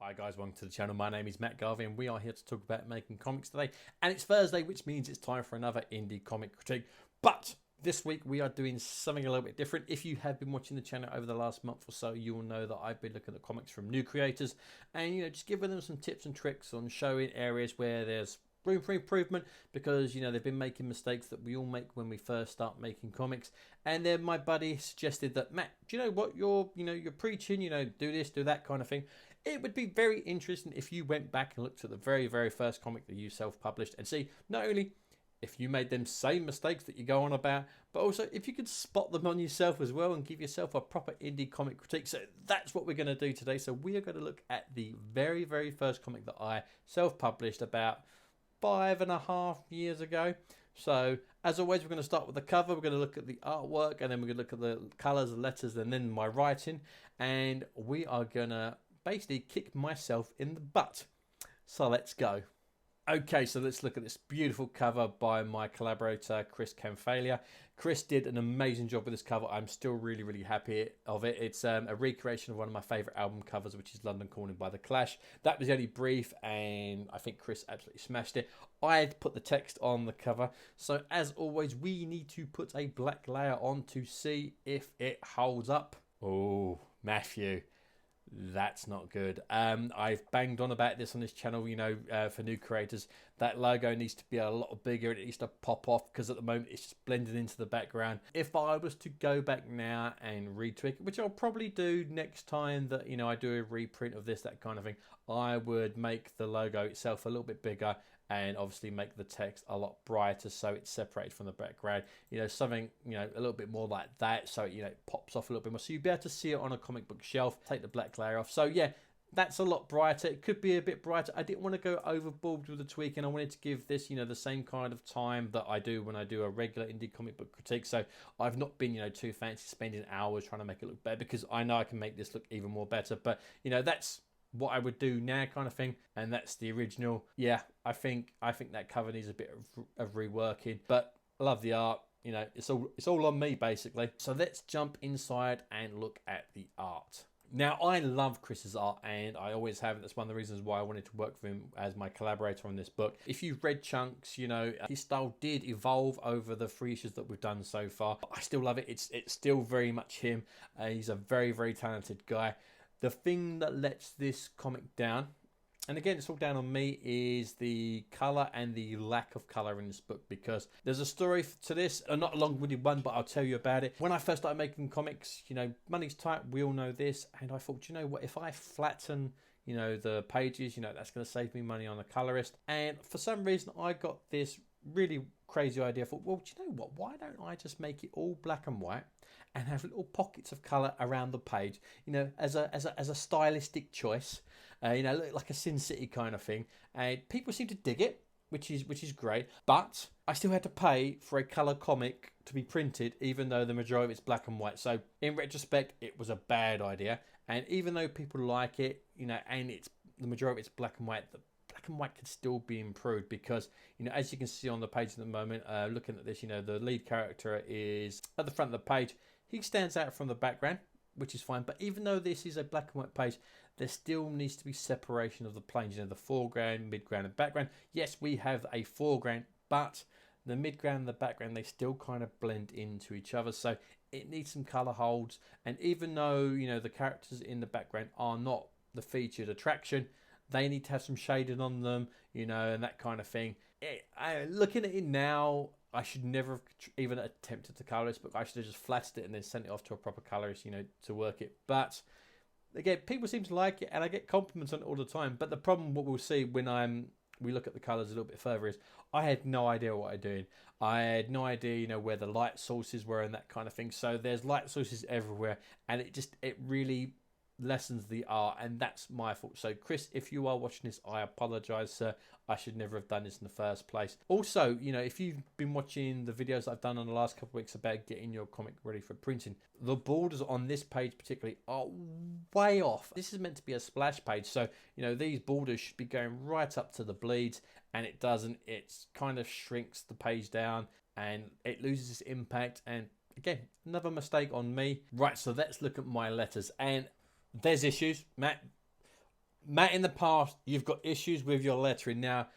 Hi guys, welcome to the channel. My name is Matt Garvey and we are here to talk about making comics today. And it's Thursday, which means it's time for another indie comic critique. But this week we are doing something a little bit different. If you have been watching the channel over the last month or so, you will know that I've been looking at comics from new creators and, just giving them some tips and tricks on showing areas where there's room for improvement, because they've been making mistakes that we all make when we first start making comics. And then my buddy suggested that, Matt, do you know what, you're preaching, do this, do that kind of thing. It would be very interesting if you went back and looked at the very first comic that you self-published and see not only if you made them same mistakes that you go on about, but also if you could spot them on yourself as well and give yourself a proper indie comic critique. So that's what we're going to do today. So we are going to look at the very first comic that I self-published about 5.5 years ago. So as always, we're going to start with the cover. We're going to look at the artwork, and then we're going to look at the colors, the letters, and then my writing. And we are going to basically kick myself in the butt. So let's go. Okay, so let's look at this beautiful cover by my collaborator, Chris Canfalia. Chris did an amazing job with this cover. I'm still really happy of it. It's a recreation of one of my favourite album covers, which is London Calling by The Clash. That was only brief, and I think Chris absolutely smashed it. I had put the text on the cover. So as always, we need to put a black layer on to see if it holds up. Oh, Matthew. That's not good. I've banged on about this on this channel, for new creators. That logo needs to be a lot bigger. It needs to pop off, because at the moment it's just blended into the background. If I was to go back now and retweak it, which I'll probably do next time that, I do a reprint of this, that kind of thing, I would make the logo itself a little bit bigger and obviously make the text a lot brighter so it's separated from the background. Something, a little bit more like that, so it pops off a little bit more. So you'll be able to see it on a comic book shelf. Take the black layer off. So yeah, that's a lot brighter. It could be a bit brighter. I didn't want to go overboard with the tweak, and I wanted to give this, the same kind of time that I do when I do a regular indie comic book critique. So I've not been, too fancy spending hours trying to make it look better, because I know I can make this look even more better. But, that's what I would do now, kind of thing. And that's the original. Yeah, I think that cover needs a bit of reworking, but I love the art. It's all on me basically. So let's jump inside and look at the art. Now, I love Chris's art, and I always have. That's one of the reasons why I wanted to work with him as my collaborator on this book. If you've read chunks, his style did evolve over the 3 issues that we've done so far. I still love it. It's still very much him. He's a very talented guy. The thing that lets this comic down, and again, it's all down on me, is the colour and the lack of colour in this book, because there's a story to this, not a long-winded one, but I'll tell you about it. When I first started making comics, money's tight, we all know this, and I thought, what, if I flatten, the pages, that's going to save me money on a colorist. And for some reason, I got this really crazy idea. I thought, well, do you know what, why don't I just make it all black and white and have little pockets of colour around the page, as a stylistic choice, like a Sin City kind of thing. And people seem to dig it, which is great. But I still had to pay for a colour comic to be printed, even though the majority of it's black and white. So in retrospect, it was a bad idea. And even though people like it, and it's the majority of it's black and white, the black and white could still be improved, because as you can see on the page at the moment, looking at this, the lead character is at the front of the page. He stands out from the background, which is fine. But even though this is a black and white page, there still needs to be separation of the planes, the foreground, midground and background. Yes, we have a foreground, but the midground and the background, they still kind of blend into each other. So it needs some colour holds. And even though, the characters in the background are not the featured attraction, they need to have some shading on them, and that kind of thing. Looking at it now, I should never have even attempted to colour this book. I should have just flattered it and then sent it off to a proper colorist, to work it. But again, people seem to like it, and I get compliments on it all the time. But the problem, what we'll see when we look at the colours a little bit further, is I had no idea what I'm doing. I had no idea, where the light sources were and that kind of thing. So there's light sources everywhere, and it really lessens the art, and that's my fault. So Chris, if you are watching this, I apologize, sir. I should never have done this in the first place. Also, if you've been watching the videos I've done on the last couple of weeks about getting your comic ready for printing, the borders on this page particularly are way off. This is meant to be a splash page, so these borders should be going right up to the bleeds, and it doesn't. It kind of shrinks the page down and it loses its impact. And again, another mistake on me. Right, so let's look at my letters. And there's issues, Matt. Matt, in the past, you've got issues with your lettering. Now,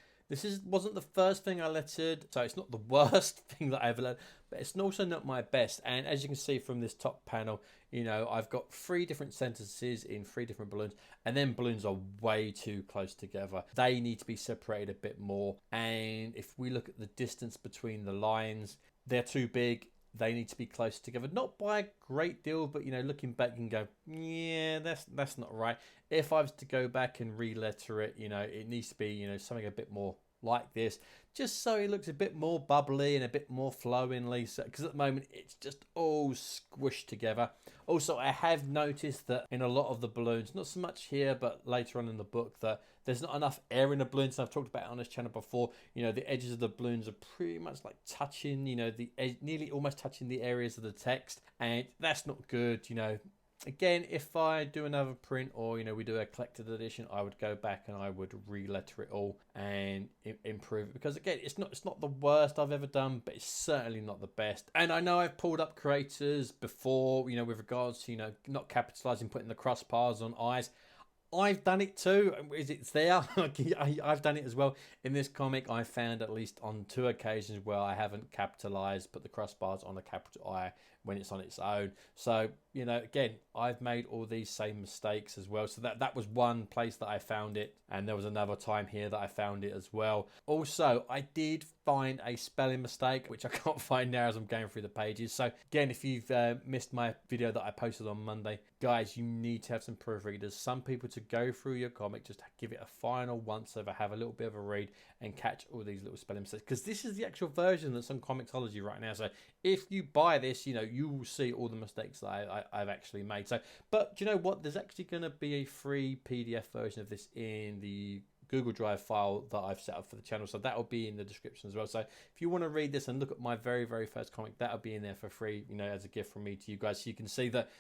wasn't the first thing I lettered, so it's not the worst thing that I ever lettered, but it's also not my best. And as you can see from this top panel, I've got 3 different sentences in 3 different balloons, and then balloons are way too close together. They need to be separated a bit more. And if we look at the distance between the lines, they're too big. They need to be close together, not by a great deal, but looking back, you can go, yeah, that's not right. If I was to go back and re-letter it, it needs to be, something a bit more like this, just so it looks a bit more bubbly and a bit more flowingly. So, because at the moment it's just all squished together. Also, I have noticed that in a lot of the balloons, not so much here, but later on in the book, that there's not enough air in the balloons. I've talked about it on this channel before. The edges of the balloons are pretty much like touching, the edge, nearly almost touching the areas of the text, and that's not good. Again, if I do another print, or we do a collected edition, I would go back and I would re-letter it all and improve it, because again, it's not the worst I've ever done, but it's certainly not the best. And I know I've pulled up creators before, with regards to not capitalizing, putting the crossbars on eyes. I've done it too. It's there. I've done it as well. In this comic, I found at least on 2 occasions where I haven't capitalized, put the crossbars on a capital I when it's on its own. So, again, I've made all these same mistakes as well. So that was one place that I found it. And there was another time here that I found it as well. Also, I did find a spelling mistake, which I can't find now as I'm going through the pages. So again, if you've missed my video that I posted on Monday, guys, you need to have some proofreaders. Some people to go through your comic, just give it a final once over, have a little bit of a read and catch all these little spelling mistakes. Because this is the actual version that's on Comixology right now. So if you buy this, you will see all the mistakes that I've actually made. So, but do you know what? There's actually going to be a free PDF version of this in the Google Drive file that I've set up for the channel, so that will be in the description as well. So if you want to read this and look at my very first comic, that'll be in there for free, as a gift from me to you guys, so you can see that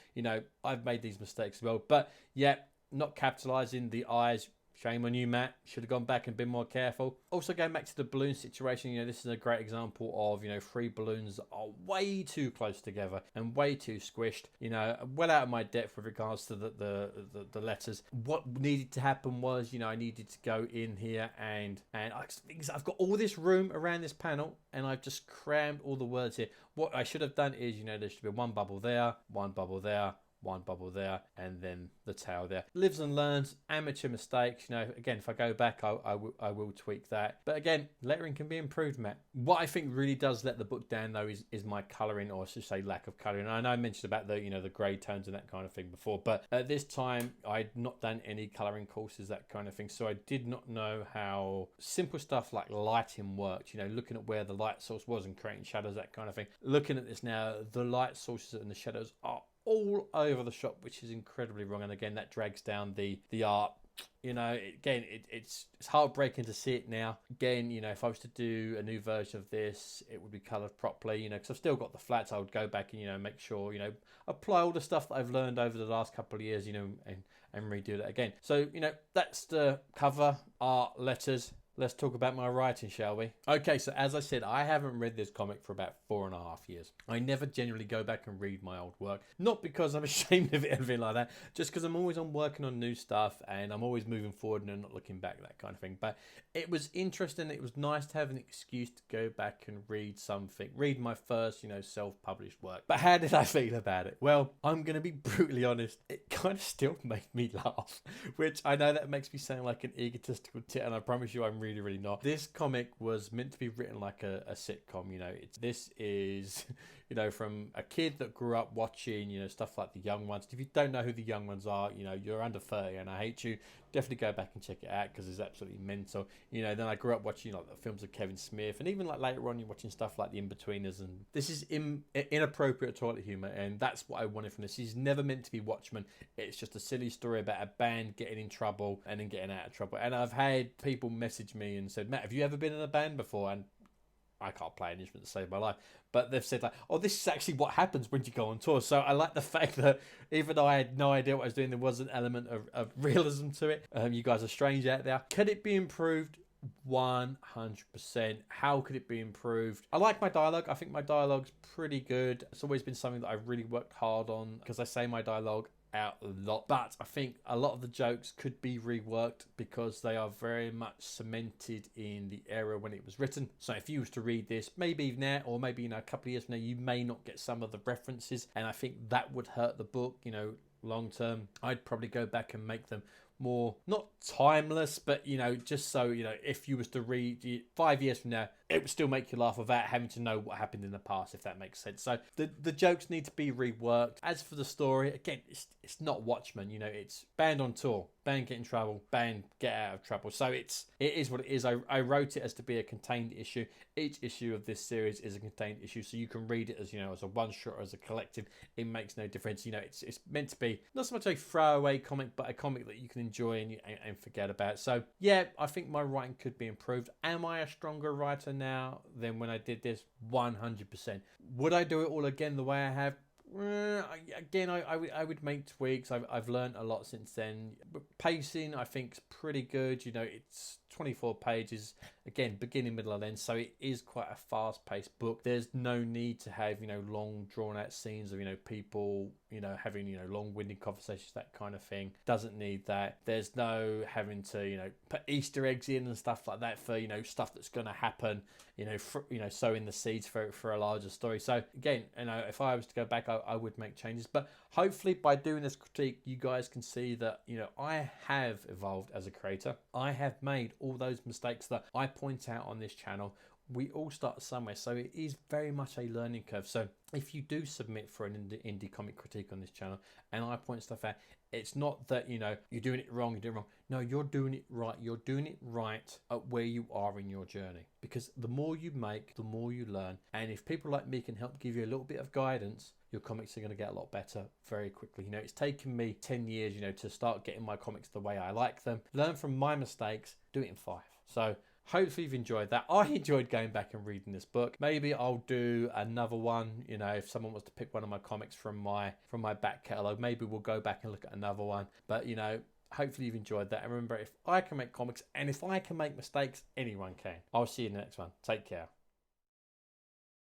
I've made these mistakes as well. But yeah, not capitalizing the eyes. Shame on you, Matt. Should have gone back and been more careful. Also, going back to the balloon situation, this is a great example of, 3 balloons that are way too close together and way too squished. Well out of my depth with regards to the letters. What needed to happen was, I needed to go in here and I've got all this room around this panel and I've just crammed all the words here. What I should have done is, there should be 1 bubble there, 1 bubble there, 1 bubble there, and then the tail there. Lives and learns, amateur mistakes. Again, if I go back, I will tweak that. But again, lettering can be improved, Matt. What I think really does let the book down, though, is my colouring, or I should say lack of colouring. I know I mentioned about the the grey tones and that kind of thing before, but at this time, I'd not done any colouring courses, that kind of thing, so I did not know how simple stuff like lighting worked. Looking at where the light source was and creating shadows, that kind of thing. Looking at this now, the light sources and the shadows are all over the shop, which is incredibly wrong, and again that drags down the art. Again, it's heartbreaking to see it now. Again, if I was to do a new version of this, it would be coloured properly, because I've still got the flats. I would go back and make sure, apply all the stuff that I've learned over the last couple of years, and redo that again. So that's the cover art, letters. Let's talk about my writing, shall we? Okay, so as I said, I haven't read this comic for about 4.5 years. I never generally go back and read my old work. Not because I'm ashamed of it or anything like that, just because I'm always working on new stuff and I'm always moving forward and not looking back, that kind of thing. But it was interesting. It was nice to have an excuse to go back and read something. Read my first, self-published work. But how did I feel about it? Well, I'm going to be brutally honest. It kind of still made me laugh, which I know that makes me sound like an egotistical tit, and I promise you I'm really not. This comic was meant to be written like a sitcom. This is from a kid that grew up watching stuff like The Young Ones. If you don't know who The Young Ones are, you're under 30 and I hate you. Definitely go back and check it out because it's absolutely mental. Then I grew up watching the films of Kevin Smith, and even later on you're watching stuff like The In-Betweeners, and this is inappropriate toilet humor, and that's what I wanted from this. He's never meant to be Watchmen. It's just a silly story about a band getting in trouble and then getting out of trouble. And I've had people message me and said, Matt, have you ever been in a band before? And I can't play an instrument to save my life, but they've said oh, this is actually what happens when you go on tour. So I like the fact that even though I had no idea what I was doing, there was an element of realism to it. You guys are strange out there. Could it be improved? 100%. How could it be improved? I like my dialogue. I think my dialogue's pretty good. It's always been something that I've really worked hard on, because I say my dialogue out a lot, but I think a lot of the jokes could be reworked because they are very much cemented in the era when it was written. So if you was to read this, maybe now, or maybe a couple of years from now, you may not get some of the references, and I think that would hurt the book, long term. I'd probably go back and make them more, not timeless, but just so if you was to read it 5 years from now, it would still make you laugh without having to know what happened in the past, if that makes sense. So the jokes need to be reworked. As for the story, again, it's not Watchmen. It's band on tour, band get in trouble, band get out of trouble. So it is what it is. I wrote it as to be a contained issue. Each issue of this series is a contained issue, so you can read it as as a one shot or as a collective. It makes no difference. It's meant to be not so much a throwaway comic, but a comic that you can enjoy and forget about. So yeah, I think my writing could be improved. Am I a stronger writer now than when I did this? 100%. Would I do it all again the way I have? Again, I would make tweaks. I've learned a lot since then. But pacing, I think, is pretty good. It's 24 pages, again, beginning, middle, and end, so it is quite a fast-paced book. There's no need to have long, drawn-out scenes of people having long-winded conversations, that kind of thing. Doesn't need that. There's no having to put Easter eggs in and stuff like that for stuff that's going to happen. Sowing the seeds for a larger story. So again, if I was to go back, I would make changes. But hopefully, by doing this critique, you guys can see that I have evolved as a creator. I have made all those mistakes that I point out on this channel. We all start somewhere, so it is very much a learning curve. So if you do submit for an indie comic critique on this channel and I point stuff out, it's not that you're doing it wrong, no, you're doing it right. You're doing it right at where you are in your journey, because the more you make, the more you learn. And if people like me can help give you a little bit of guidance, your comics are going to get a lot better very quickly. It's taken me 10 years to start getting my comics the way I like them. Learn from my mistakes, do it in 5. So hopefully you've enjoyed that. I enjoyed going back and reading this book. Maybe I'll do another one. If someone wants to pick one of my comics from my back catalogue, maybe we'll go back and look at another one. But hopefully you've enjoyed that. And remember, if I can make comics and if I can make mistakes, anyone can. I'll see you in the next one. Take care.